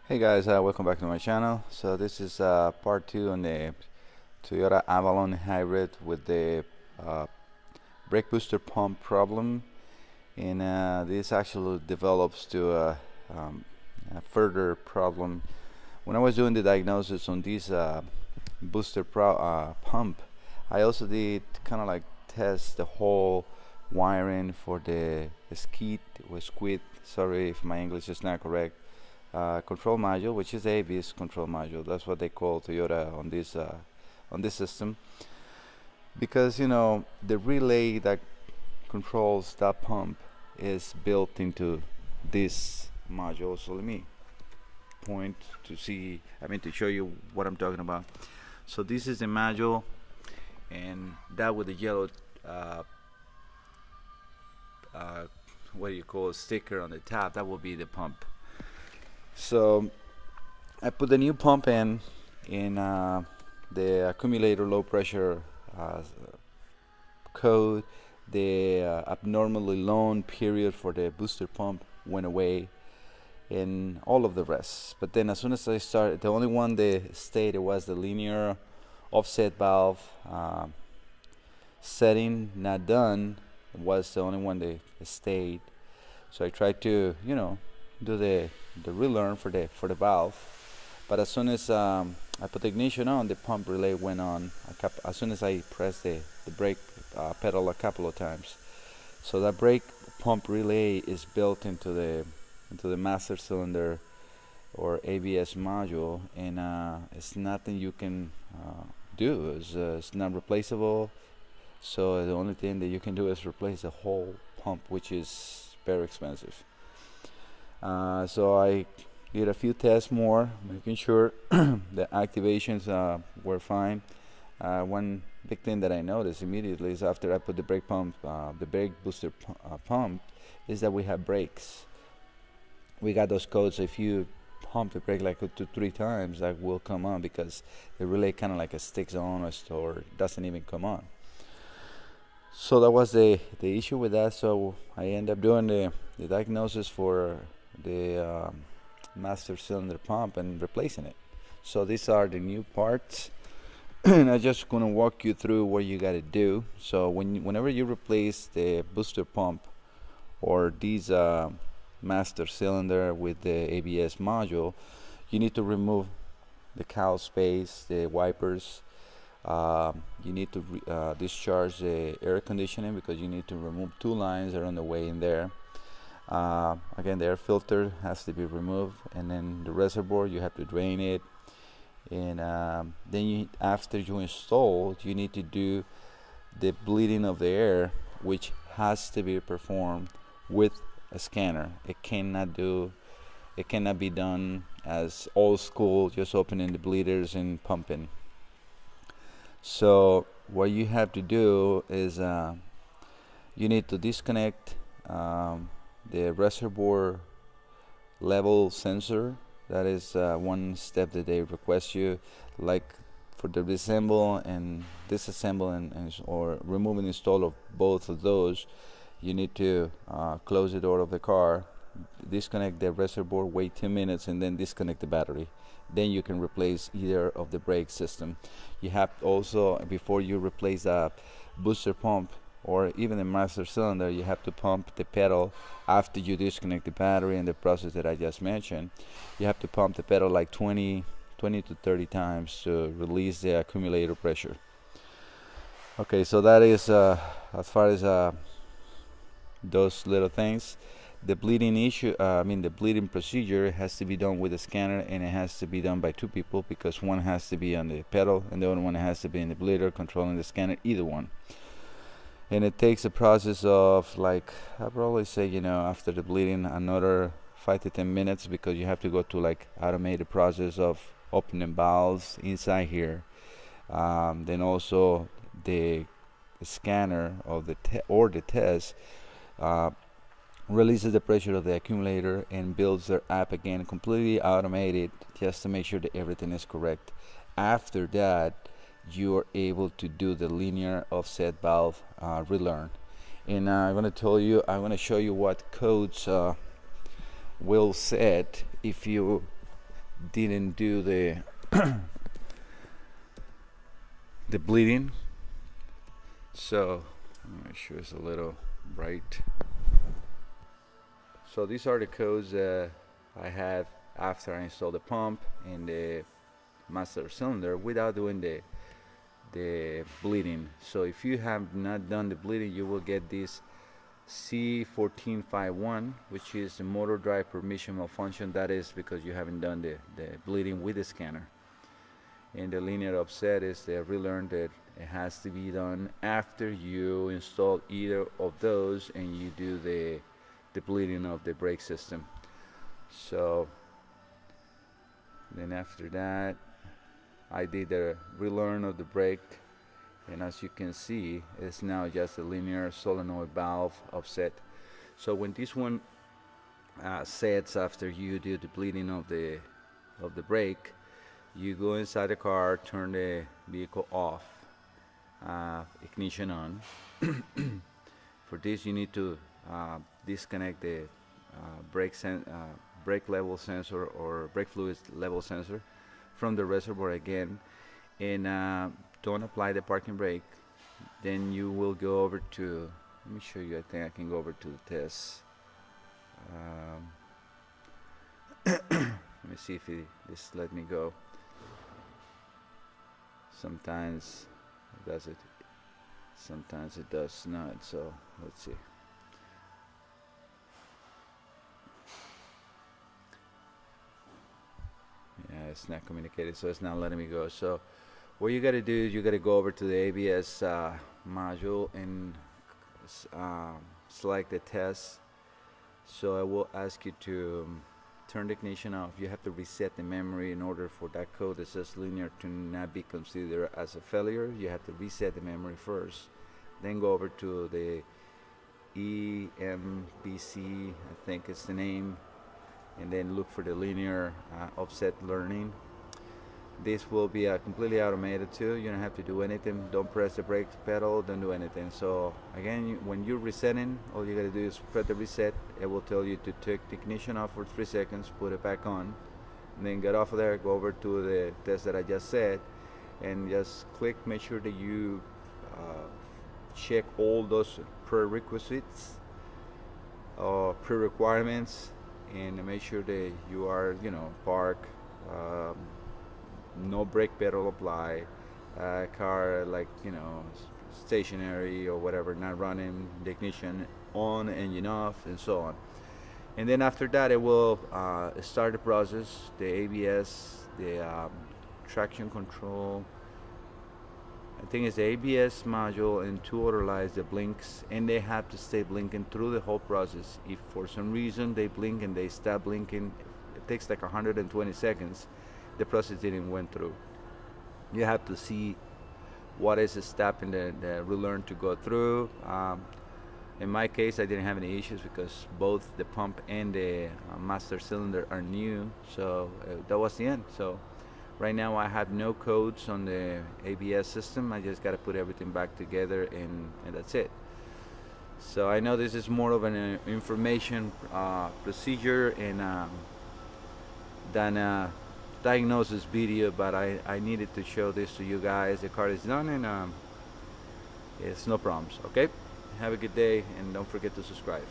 Hey guys, welcome back to my channel. So this is part 2 on the Toyota Avalon hybrid with the uh, brake booster pump problem, and this actually develops to a further problem. When I was doing the diagnosis on this pump, I also did kind of like test the whole wiring for the skid or squid. Sorry if my English is not correct, control module, which is AV's control module. That's what they call Toyota on this system, because the relay that controls that pump is built into this module. So let me point to show you what I'm talking about. So this is the module, and that with the yellow uh, uh, what do you call sticker on the top, that will be the pump. So I put the new pump in the accumulator low pressure code. The abnormally long period for the booster pump went away, and all of the rest. But then as soon as I started, the only one that stayed was the linear offset valve setting not done was the only one that stayed. So I tried to do the relearn for the valve. But as soon as I put the ignition on, the pump relay went on. As soon as I pressed the brake pedal a couple of times. So that brake pump relay is built into the master cylinder or ABS module, and it's nothing you can do. It's not replaceable. So the only thing that you can do is replace the whole pump, which is very expensive. So I did a few tests more, making sure the activations were fine. One big thing that I noticed immediately is after I put the brake booster pump, is that we have brakes. We got those codes. If you pump the brake like 2 3 times, that will come on because the relay kind of like sticks on or doesn't even come on. So that was the issue with that. So I end up doing the diagnosis for the master cylinder pump and replacing it. So these are the new parts, and I'm just gonna walk you through what you gotta do. So whenever you replace the booster pump or these master cylinder with the ABS module, you need to remove the cowl space, the wipers. You need to discharge the air conditioning because you need to remove 2 lines that are on the way in there. Again, the air filter has to be removed, and then the reservoir you have to drain it. And then after you install, you need to do the bleeding of the air, which has to be performed with a scanner. It cannot be done as old school, just opening the bleeders and pumping. So what you have to do is you need to disconnect the reservoir level sensor. That is one step that they request you, like for the disassemble and disassemble or remove and install of both of those. You need to close the door of the car, disconnect the reservoir, wait 10 minutes, and then disconnect the battery. Then you can replace either of the brake system. You have also, before you replace the booster pump or even the master cylinder, you have to pump the pedal after you disconnect the battery and the process that I just mentioned. You have to pump the pedal like 20 to 30 times to release the accumulator pressure. Okay, so that is as far as those little things. The the bleeding procedure has to be done with a scanner, and it has to be done by 2 people because one has to be on the pedal and the other one has to be in the bleeder controlling the scanner, either one. And it takes a process of, like, I probably say, after the bleeding, another 5 to 10 minutes, because you have to go to like automated process of opening valves inside here. Then also the scanner of the test uh, releases the pressure of the accumulator and builds their app again, completely automated, just to make sure that everything is correct. After that, you are able to do the linear offset valve relearn. And I'm going to show you what codes will set if you didn't do the the bleeding. So make sure it's a little bright. So these are the codes I have after I install the pump and the master cylinder without doing the bleeding. So if you have not done the bleeding, you will get this C1451, which is the motor drive permission malfunction. That is because you haven't done the bleeding with the scanner. And the linear offset is the relearn that it has to be done after you install either of those and you do the bleeding of the brake system. So then after that, I did the relearn of the brake, and as you can see, it's now just a linear solenoid valve offset. So when this one sets after you do the bleeding of the brake, you go inside the car, turn the vehicle off, ignition on. For this, you need to disconnect the brake level sensor or brake fluid level sensor from the reservoir again, and don't apply the parking brake. Then you will go over to, let me show you, I think I can go over to the test. Let me see if this let me go. Sometimes it does it, sometimes it does not. So let's see. Yeah, it's not communicated, so it's not letting me go. So what you got to do is you got to go over to the ABS module and select the test. So I will ask you to turn the ignition off. You have to reset the memory in order for that code that says linear to not be considered as a failure. You have to reset the memory first, then go over to the EMBC, I think it's the name, and then look for the linear offset learning. This will be completely automated too. You don't have to do anything. Don't press the brake pedal, don't do anything. So again, when you're resetting, all you gotta do is press the reset. It will tell you to take the ignition off for 3 seconds, put it back on, and then get off of there, go over to the test that I just said, and just click, make sure that you check all those prerequisites or pre-requirements, and make sure that you are, park, no brake pedal apply, car stationary or whatever, not running, the ignition on, engine off, and so on. And then after that, it will start the process, the ABS, the traction control. I think it's the ABS module and 2 other lights that blinks, and they have to stay blinking through the whole process. If for some reason they blink and they stop blinking, it takes like 120 seconds. The process didn't went through. You have to see what is the step in the relearn to go through. In my case, I didn't have any issues because both the pump and the master cylinder are new, so that was the end. So right now I have no codes on the ABS system. I just got to put everything back together, and that's it. So I know this is more of an information procedure and than a diagnosis video, but I needed to show this to you guys. The car is done, and it's no problems. Okay, have a good day, and don't forget to subscribe.